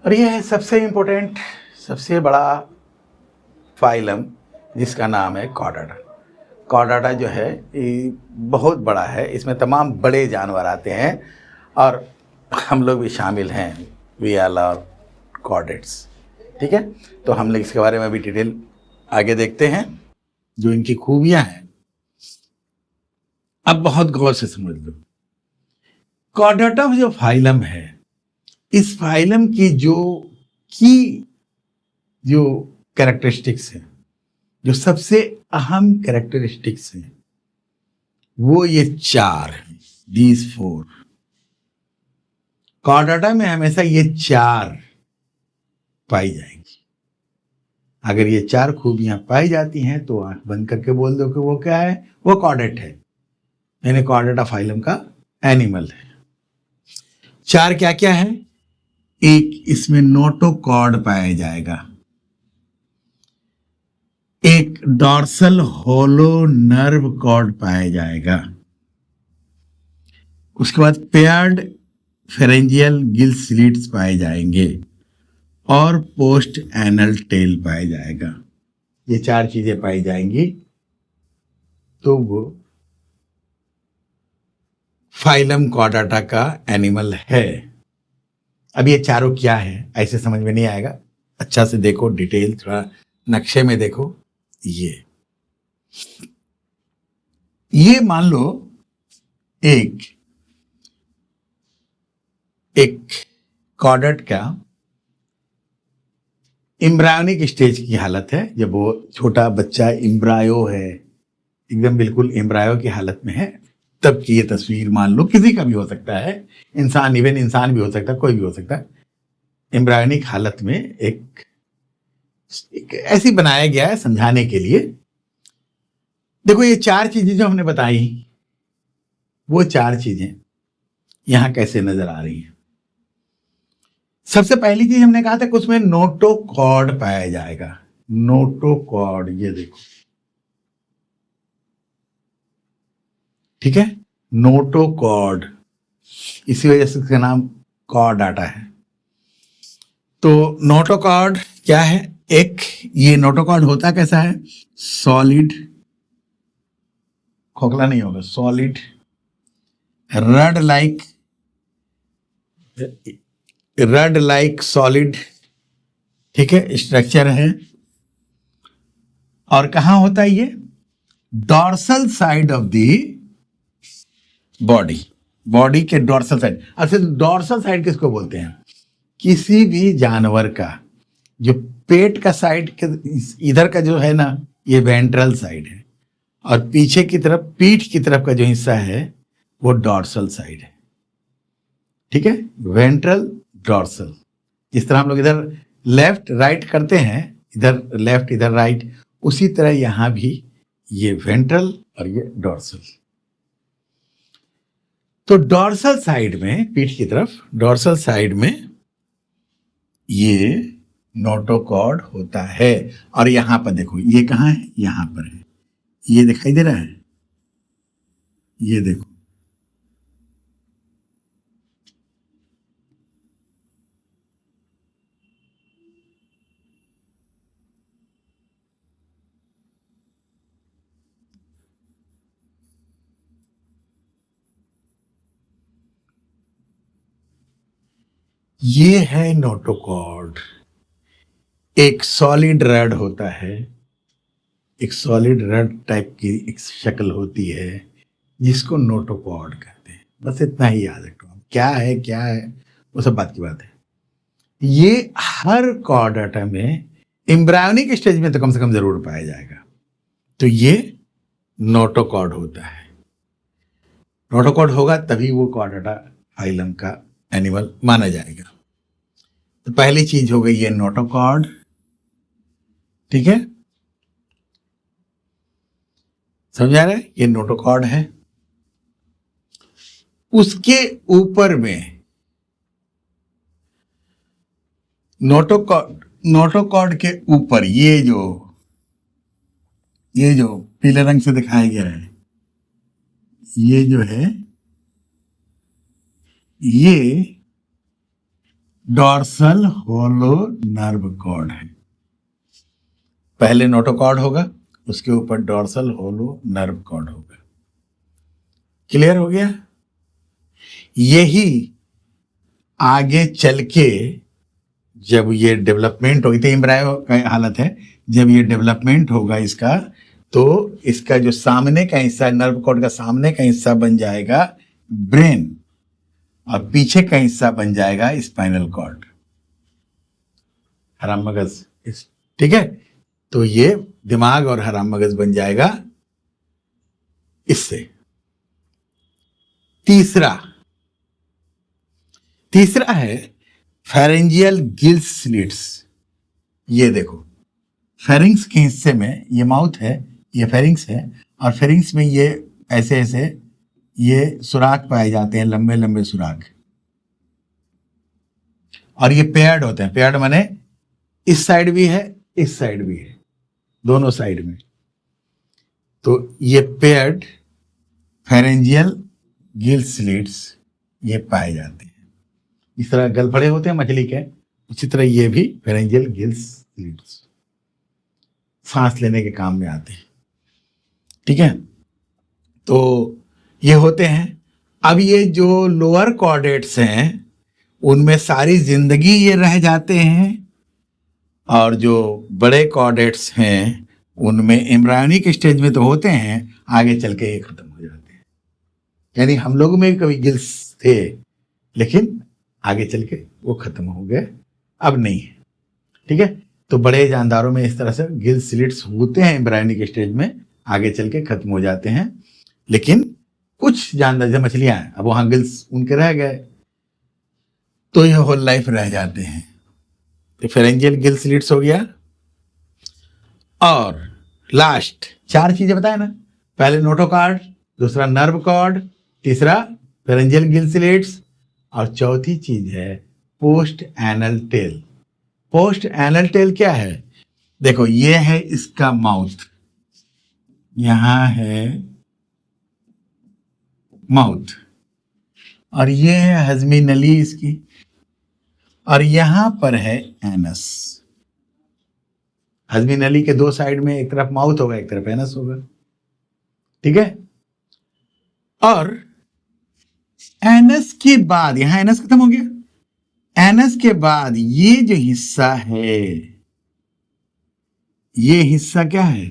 और ये है सबसे इम्पोर्टेंट, सबसे बड़ा फाइलम जिसका नाम है कॉर्डाटा। कॉर्डाटा जो है ये बहुत बड़ा है, इसमें तमाम बड़े जानवर आते हैं और हम लोग भी शामिल हैं, वी आर और कॉर्डेट्स। ठीक है, तो हम लोग इसके बारे में भी डिटेल आगे देखते हैं, जो इनकी खूबियां हैं। अब बहुत गौर से समझ लो, कॉर्डाटा जो फाइलम है, इस फाइलम की जो कैरेक्टरिस्टिक्स है, जो सबसे अहम कैरेक्टरिस्टिक्स हैं, वो ये 4 हैं, दीज 4। कॉर्डाटा में हमेशा ये 4 पाई जाएंगी। अगर ये 4 खूबियां पाई जाती हैं तो आंख बंद करके बोल दो कि वो क्या है, वो कॉर्डेट है, यानी कॉर्डाटा फाइलम का एनिमल है। 4 क्या क्या है? एक, इसमें नोटोकॉर्ड पाया जाएगा। एक, डॉर्सल होलो नर्व कॉर्ड पाया जाएगा। उसके बाद पेयर्ड फेरेंजियल गिल स्लिट्स पाए जाएंगे और पोस्ट एनल टेल पाया जाएगा। ये 4 चीजें पाई जाएंगी तो वो फाइलम कॉर्डाटा का एनिमल है। अब ये चारों क्या है ऐसे समझ में नहीं आएगा, अच्छा से देखो, डिटेल थोड़ा नक्शे में देखो। ये मान लो एक कॉर्डेट का एम्ब्रायोनिक स्टेज की हालत है, जब वो छोटा बच्चा एम्ब्रायो है, एकदम बिल्कुल एम्ब्रायो की हालत में है, तब की ये तस्वीर मान लो। किसी का भी हो सकता है, इंसान, इवन इंसान भी हो सकता है, कोई भी हो सकता है। एम्ब्रायोनिक हालत में एक ऐसी बनाया गया है समझाने के लिए। देखो ये 4 चीजें जो हमने बताई, वो 4 चीजें यहां कैसे नजर आ रही हैं। सबसे पहली चीज हमने कहा था कि उसमें नोटोकॉर्ड पाया जाएगा। नोटोकॉर्ड, ये देखो, ठीक है, नोटोकॉर्ड, इसी वजह से इसका नाम कॉर्डाटा है। तो नोटोकॉर्ड क्या है? एक, ये नोटोकॉर्ड होता कैसा है? सॉलिड, खोखला नहीं होगा, सॉलिड रड लाइक सॉलिड, ठीक है, स्ट्रक्चर है। और कहां होता है ये? Dorsal side of the body के डॉर्सल साइड। अच्छा, डॉर्सल साइड किसको बोलते हैं? किसी भी जानवर का जो पेट का साइड के इधर का जो है ना, ये वेंट्रल साइड है, और पीछे की तरफ, पीठ की तरफ का जो हिस्सा है वो डॉर्सल साइड है। ठीक है, वेंट्रल, डॉर्सल। जिस तरह हम लोग इधर लेफ्ट राइट करते हैं, इधर लेफ्ट इधर राइट, उसी तरह यहां भी ये वेंट्रल और ये डॉर्सल। तो डॉर्सल साइड में, पीठ की तरफ डॉर्सल साइड में ये नोटोकॉर्ड होता है। और यहां पर देखो, ये कहां है? यहां पर है, ये दिखाई दे रहा है, ये देखो, ये है नोटोकॉर्ड। एक सॉलिड रड होता है, एक सॉलिड रड टाइप की एक शक्ल होती है जिसको नोटोकॉर्ड कहते हैं। बस इतना ही याद रखो, क्या है वो सब बात की बात है। ये हर कॉर्डाटा में एम्ब्रायोनिक स्टेज में तो कम से कम जरूर पाया जाएगा। तो ये नोटोकॉर्ड होता है। नोटोकॉर्ड होगा तभी वो कॉर्डाटा फाइलम का एनिमल माना जाएगा। तो पहली चीज हो गई ये नोटोकॉर्ड, ठीक है, समझा रहे? ये नोटोकॉर्ड है। उसके ऊपर में नोटोकॉर्ड के ऊपर ये जो पीले रंग से दिखाया गया है, ये जो है, ये डॉर्सल होलो नर्व कॉर्ड है। पहले नोटोकॉर्ड होगा, उसके ऊपर डॉर्सल होलो नर्व कॉर्ड होगा। क्लियर हो गया? यही आगे चल के जब ये डेवलपमेंट होगी, तो एम्ब्रायो का हालत है, जब ये डेवलपमेंट होगा इसका, तो इसका जो सामने का हिस्सा, नर्व कॉर्ड का सामने का हिस्सा बन जाएगा ब्रेन, और पीछे का हिस्सा बन जाएगा स्पाइनल कॉर्ड, हराम मगज। ठीक है, तो ये दिमाग और हराम मगज बन जाएगा इससे। तीसरा है फेरेंजियल गिल्स स्लिट्स। ये देखो, फेरिंग्स के हिस्से में ये माउथ है, ये फेरिंग्स है, और फेरिंग्स में ये ऐसे ऐसे ये सुराख पाए जाते हैं, लंबे लंबे सुराख, और ये पेयर्ड होते हैं। पेयर्ड माने इस साइड भी है, इस साइड भी है, दोनों साइड में। तो ये पेयर्ड फेरेंजियल गिल स्लिट्स ये पाए जाते हैं। इस तरह गलफड़े होते हैं मछली के, उसी तरह ये भी फेरेंजियल गिल स्लिट्स सांस लेने के काम में आते हैं। ठीक है, तो ये होते हैं। अब ये जो लोअर कॉर्डेट्स हैं उनमें सारी जिंदगी ये रह जाते हैं, और जो बड़े कॉर्डेट्स हैं उनमें एम्ब्रायोनिक स्टेज में तो होते हैं, आगे चल के ये खत्म हो जाते हैं। यानी हम लोगों में कभी गिल्स थे, लेकिन आगे चल के वो खत्म हो गए, अब नहीं है। ठीक है, तो बड़े जानदारों में इस तरह से गिल स्लिट्स होते हैं एम्ब्रायोनिक स्टेज में, आगे चल के खत्म हो जाते हैं। लेकिन कुछ जानदार जैसे मछलियां हैं, अब वहां गिल्स उनके रह गए, तो ये होल लाइफ रह जाते हैं। तो फेरेंजियल गिल स्लिट्स हो गया। और लास्ट 4 चीजें बताए ना, पहले नोटोकॉर्ड, दूसरा नर्व कॉर्ड, तीसरा फेरेंजियल गिल स्लिट्स, और चौथी चीज है post anal tail. Post anal tail क्या है? देखो, ये है इसका माउथ, यहां है माउथ, और ये है हजमी नली इसकी, और यहां पर है एनस। हजमी नली के 2 साइड में, एक तरफ माउथ होगा, एक तरफ एनस होगा। ठीक है, और एनस के बाद, यहां एनस खत्म हो गया, एनस के बाद ये जो हिस्सा है, ये हिस्सा क्या है?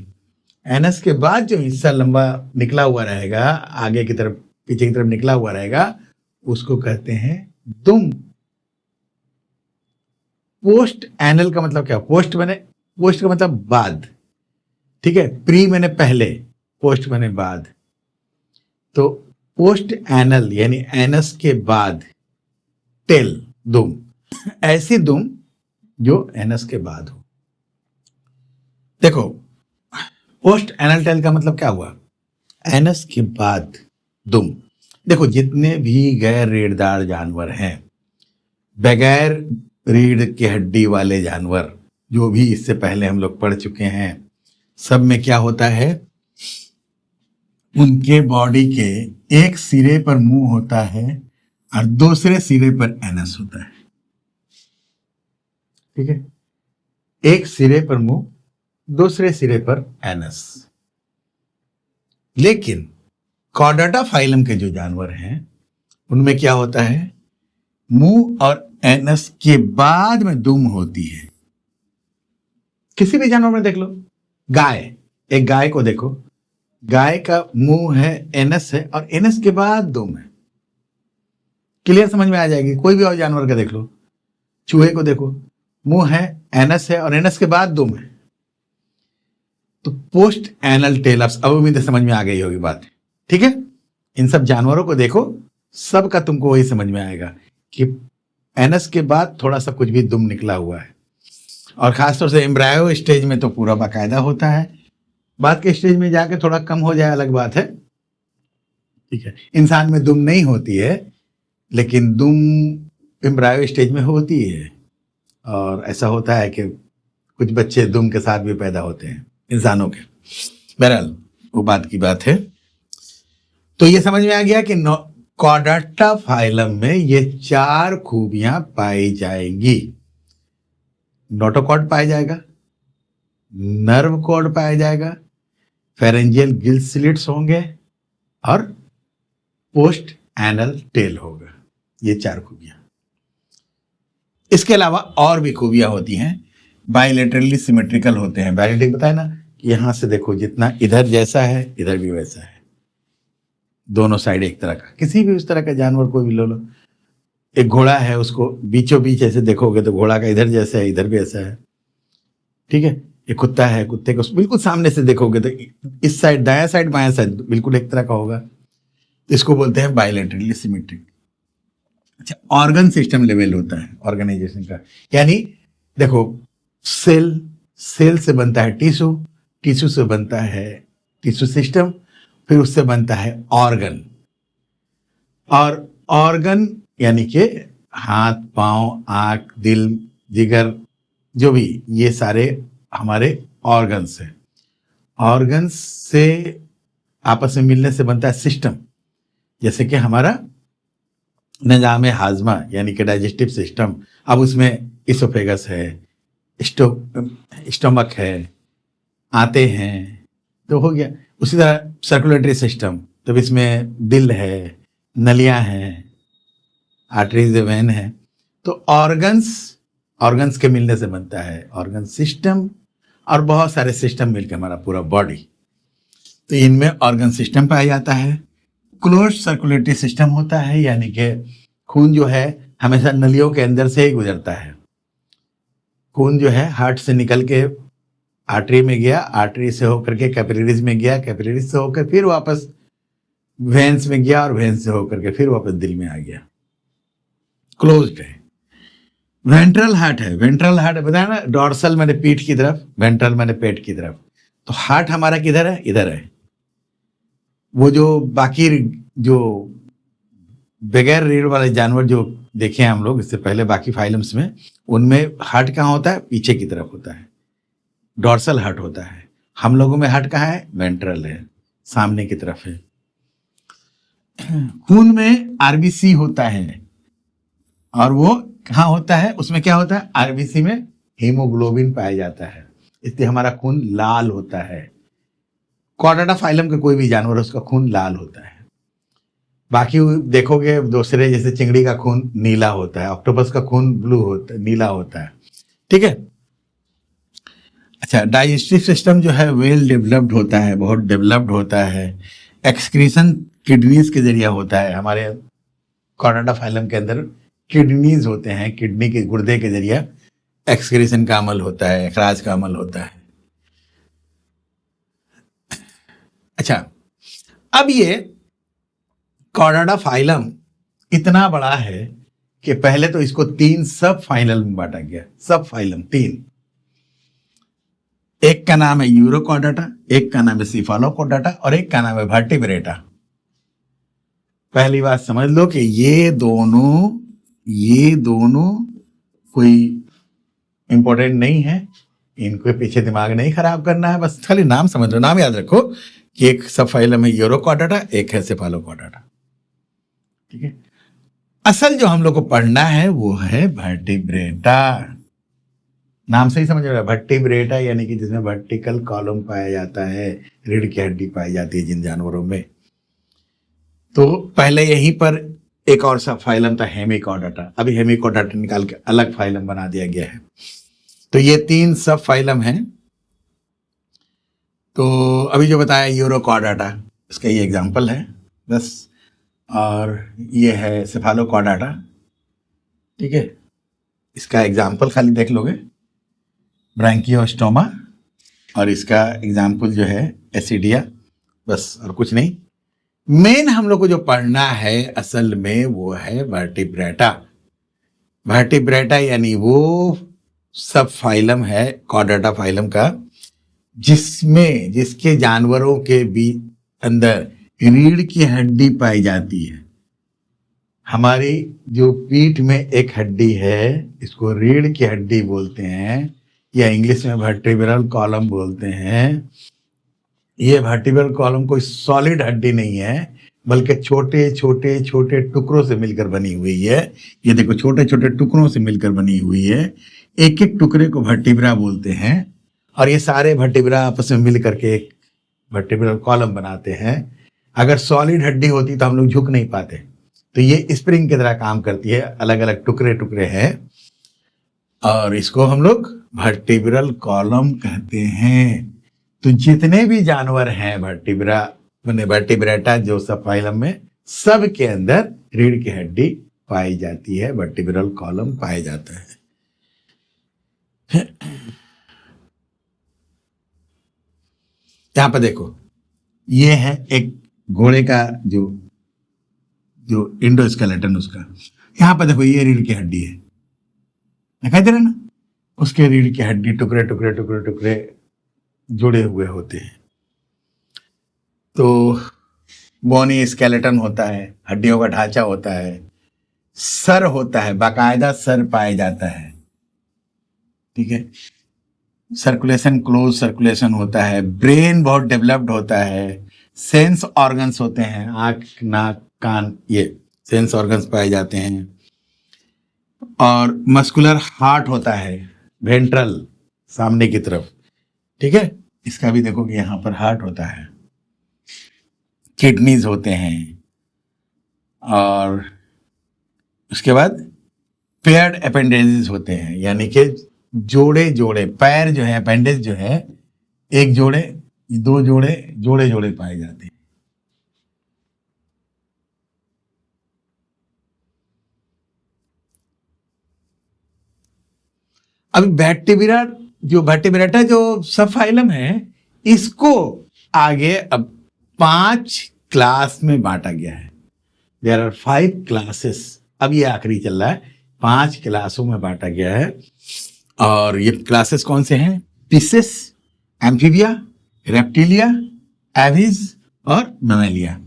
एनस के बाद जो हिस्सा लंबा निकला हुआ रहेगा, आगे की तरफ पीछे की तरफ निकला हुआ रहेगा, उसको कहते हैं दुम। पोस्ट एनल का मतलब क्या? पोस्ट का मतलब बाद। ठीक है, प्री मैंने पहले, पोस्ट मैंने बाद। तो पोस्ट एनल यानी एनस के बाद, टेल दुम, ऐसी दुम जो एनस के बाद हो। देखो, पोस्ट एनल टेल का मतलब क्या हुआ? एनस के बाद दुम। देखो, जितने भी गैर रीढ़दार जानवर हैं, बगैर रीढ़ की हड्डी वाले जानवर, जो भी इससे पहले हम लोग पढ़ चुके हैं, सब में क्या होता है? उनके बॉडी के एक सिरे पर मुंह होता है और दूसरे सिरे पर एनस होता है। ठीक है, एक सिरे पर मुंह, दूसरे सिरे पर एनस। लेकिन कॉर्डेटा फाइलम के जो जानवर हैं उनमें क्या होता है? मुंह और एनस के बाद में दुम होती है। किसी भी जानवर में देख लो, गाय, एक गाय को देखो, गाय का मुंह है, एनस है, और एनस के बाद दुम है। क्लियर समझ में आ जाएगी। कोई भी और जानवर का देख लो, चूहे को देखो, मुंह है, एनस है, और एनस के बाद दुम है। तो पोस्ट एनल टेल, अब उम्मीद समझ में आ गई होगी बात। ठीक है, इन सब जानवरों को देखो, सबका तुमको वही समझ में आएगा कि एनस के बाद थोड़ा सा कुछ भी दुम निकला हुआ है। और खासतौर से एम्ब्रायो स्टेज में तो पूरा बाकायदा होता है, बाद के स्टेज में जाके थोड़ा कम हो जाए अलग बात है। ठीक है, इंसान में दुम नहीं होती है, लेकिन दुम एम्ब्रायो स्टेज में होती है। और ऐसा होता है कि कुछ बच्चे दुम के साथ भी पैदा होते हैं इंसानों के। बहरहाल वो बात की बात है। तो ये समझ में आ गया कि कॉर्डाटा फाइलम में ये 4 खूबियां पाई जाएंगी। नोटोकॉर्ड पाया जाएगा, नर्व कॉर्ड पाया जाएगा, फेरेंजियल गिल स्लिट्स होंगे और पोस्ट एनल टेल होगा। ये 4 खूबियां। इसके अलावा और भी खूबियां होती हैं, बायलेटरली सिमेट्रिकल होते हैं। बायलेटरल बताया ना, यहां से देखो जितना इधर जैसा है इधर भी वैसा है, दोनों साइड एक तरह का। किसी भी उस तरह का जानवर कोई भी ले लो, एक घोड़ा है उसको बीचों बीच ऐसे देखोगे तो घोड़ा का इधर जैसा है इधर भी ऐसा है, ठीक है। एक कुत्ता है, कुत्ते को बिल्कुल सामने से देखोगे तो इस साइड दायां साइड बायां साइड बिल्कुल एक तरह का होगा। इसको बोलते हैं बायलेटरली सिमेट्रिक। अच्छा, ऑर्गन सिस्टम लेवल होता है ऑर्गेनाइजेशन का, यानी देखो सेल से बनता है टिश्यू से बनता है टिश्यू सिस्टम, फिर उससे बनता है ऑर्गन। और ऑर्गन यानी कि हाथ, पांव, आंख, दिल, जिगर, जो भी, ये सारे हमारे ऑर्गन्स हैं। ऑर्गन्स से आपस में मिलने से बनता है सिस्टम, जैसे कि हमारा निजाम हाजमा यानी कि डाइजेस्टिव सिस्टम। अब उसमें इसोफेगस है, स्टोमक है, आते हैं, तो हो गया। उसी तरह सर्कुलेटरी सिस्टम, तब इसमें दिल है, नलियां हैं, आर्टरीज, वेन है। तो ऑर्गन्स के मिलने से बनता है ऑर्गन सिस्टम, और बहुत सारे सिस्टम मिलकर हमारा पूरा बॉडी। तो इनमें ऑर्गन सिस्टम पाया जाता है। क्लोज सर्कुलेटरी सिस्टम होता है, यानी कि खून जो है हमेशा नलियों के अंदर से ही गुजरता है। खून जो है हार्ट से निकल के आर्टरी में गया, आर्टरी से होकर के कैपिलरीज में गया, कैपिलरीज से होकर फिर वापस वेन्स में गया, और वेन्स से होकर के फिर वापस दिल में आ गया। क्लोज्ड है। वेंट्रल हार्ट है, वेंट्रल हार्ट बताया ना, डॉर्सल मैंने पीठ की तरफ, वेंट्रल मैंने पेट की तरफ। तो हार्ट हमारा किधर है? इधर है। वो जो बाकी जो बगैर रीढ़ वाले जानवर जो देखे हैं हम लोग इससे पहले बाकी फाइलम्स में, उनमें हार्ट कहाँ होता है? पीछे की तरफ होता है, डॉर्सल हार्ट होता है। हम लोगों में हार्ट कहाँ है? वेंट्रल है, सामने की तरफ है। खून में आरबीसी होता है, और वो कहाँ होता है? उसमें क्या होता है? आरबीसी में हीमोग्लोबिन पाया जाता है, इसलिए हमारा खून लाल होता है। कॉर्डाटा फाइलम का कोई भी जानवर उसका खून लाल होता है। बाकी देखोगे दूसरे, जैसे चिंगड़ी का खून नीला होता है, ऑक्टोपस का खून ब्लू होता है, नीला होता है, ठीक है। अच्छा, डाइजेस्टिव सिस्टम जो है वेल डेवलप्ड होता है, बहुत डेवलप्ड होता है। एक्सक्रीशन किडनीज के जरिए होता है। हमारे कॉर्डाटा फाइलम के अंदर किडनीज होते हैं, किडनी के गुर्दे के जरिए एक्सक्रीशन का अमल होता है, अखराज का अमल होता है। अच्छा, अब ये कॉर्डाटा फाइलम इतना बड़ा है कि पहले तो इसको 3 सब फाइलम में बांटा गया। सब फाइलम 3, एक का नाम है यूरोकॉर्डाटा, एक का नाम है सिफालोकॉर्डाटा, और एक का नाम है वर्टिब्रेटा। पहली बात समझ लो कि ये दोनों कोई इंपॉर्टेंट नहीं है, इनको पीछे दिमाग नहीं खराब करना है, बस खाली नाम समझ लो, नाम याद रखो कि एक सब फाइलम है यूरोकॉर्डाटा, एक है सिफालोकॉर्डाटा, ठीक है। असल जो हम लोग को पढ़ना है वो है वर्टिब्रेटा। नाम से ही समझ रहे हो, वर्टिब्रेटा यानी कि जिसमें वर्टिकल कॉलम पाया जाता है, रीढ़ की हड्डी पाई जाती है जिन जानवरों में। तो पहले यहीं पर एक और सब फाइलम था हेमिकॉर्डाटा, अभी हेमिकॉर्डाटा निकाल के अलग फाइलम बना दिया गया है। तो ये 3 सब फाइलम हैं। तो अभी जो बताया यूरोकॉर्डाटा, इसका ये एग्जाम्पल है बस, और ये है सेफालोकॉर्डाटा, ठीक है। इसका एग्जाम्पल खाली देख लोगे, ब्रैंकियोस्टोमा, और इसका एग्जाम्पल जो है एसिडिया, बस और कुछ नहीं। मेन हम लोग को जो पढ़ना है असल में वो है वर्टिब्रेटा। वर्टिब्रेटा यानी वो सब फाइलम है कॉर्डाटा फाइलम का, जिसके जानवरों के बीच अंदर रीढ़ की हड्डी पाई जाती है। हमारी जो पीठ में एक हड्डी है, इसको रीढ़ की हड्डी बोलते हैं, या इंग्लिश में वर्टिब्रल कॉलम बोलते हैं। ये वर्टिब्रल कॉलम कोई सॉलिड हड्डी नहीं है, बल्कि छोटे छोटे छोटे टुकड़ों से मिलकर बनी हुई है। ये देखो छोटे छोटे टुकड़ों से मिलकर बनी हुई है। एक एक टुकड़े को वर्टिब्रा बोलते हैं और ये सारे वर्टिब्रा आपस में मिल करके एक वर्टिब्रल कॉलम बनाते हैं। अगर सॉलिड हड्डी होती तो हम लोग झुक नहीं पाते, तो ये स्प्रिंग की तरह काम करती है। अलग अलग टुकड़े टुकड़े हैं और इसको हम लोग वर्टिब्रल कॉलम कहते हैं। तो जितने भी जानवर हैं वर्टिब्रा मैंने वर्टिब्रेटा जो सब फाइलम में, सब के अंदर रीढ़ की हड्डी पाई जाती है, वर्टिब्रल कॉलम पाया जाता है। यहां पर देखो, ये है एक घोड़े का जो जो इंडोस्केलेटन उसका। यहां पर देखो ये रीढ़ की हड्डी है, दिखाई दे रहा है ना, उसके रीढ़ की हड्डी टुकड़े टुकड़े टुकड़े टुकड़े जुड़े हुए होते हैं। तो बोनी स्केलेटन होता है, हड्डियों का ढांचा होता है, सर होता है, बाकायदा सर पाया जाता है, ठीक है। सर्कुलेशन, क्लोज सर्कुलेशन होता है, ब्रेन बहुत डेवलप्ड होता है, सेंस ऑर्गन्स होते हैं, आंख नाक कान, ये सेंस ऑर्गन्स पाए जाते हैं, और मस्कुलर हार्ट होता है, वेंट्रल सामने की तरफ, ठीक है। इसका भी देखो कि यहाँ पर हार्ट होता है, किडनीज होते हैं, और उसके बाद पेयर्ड अपेंडेजेस होते हैं, यानी कि जोड़े जोड़े पैर जो है, अपेंडेज जो है, एक जोड़े, दो जोड़े, जोड़े जोड़े पाए जाते हैं। अब वर्टिब्रेटा जो सब फाइलम है, इसको आगे अब 5 क्लास में बांटा गया है। There are 5 classes. अब ये आखिरी चल रहा है, 5 क्लासों में बांटा गया है। और ये क्लासेस कौन से हैं? पिसेस, एम्फीबिया, रेप्टिलिया, एविज और मैमेलिया,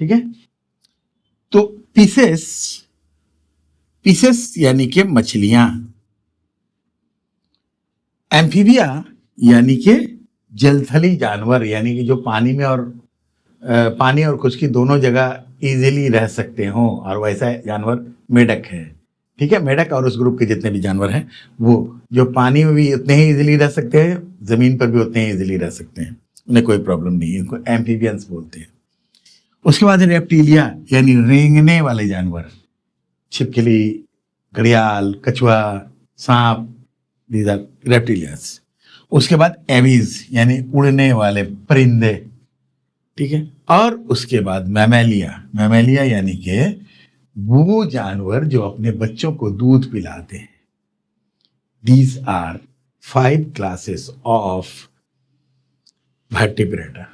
ठीक है। तो पिसेस यानी कि मछलियां, एम्फीबिया यानी कि जलथली जानवर, यानी कि जो पानी में और पानी और खुशकी दोनों जगह इजीली रह सकते हो, और वैसा जानवर मेढक है, ठीक है। मेढक और उस ग्रुप के जितने भी जानवर हैं, वो जो पानी में भी उतने ही इजीली रह सकते हैं, जमीन पर भी उतने ही इजीली रह सकते हैं, उन्हें कोई प्रॉब्लम नहीं है, इनको एम्फीबियंस बोलते हैं। उसके बाद रेप्टिलिया यानी रेंगने वाले जानवर, छिपकली, घड़ियाल, कछुआ, सांप, दीज आर रेप्टिलियंस। उसके बाद एविज यानी उड़ने वाले परिंदे, ठीक है। और उसके बाद मैमेलिया यानी कि वो जानवर जो अपने बच्चों को दूध पिलाते हैं। These are 5 classes of vertebrata.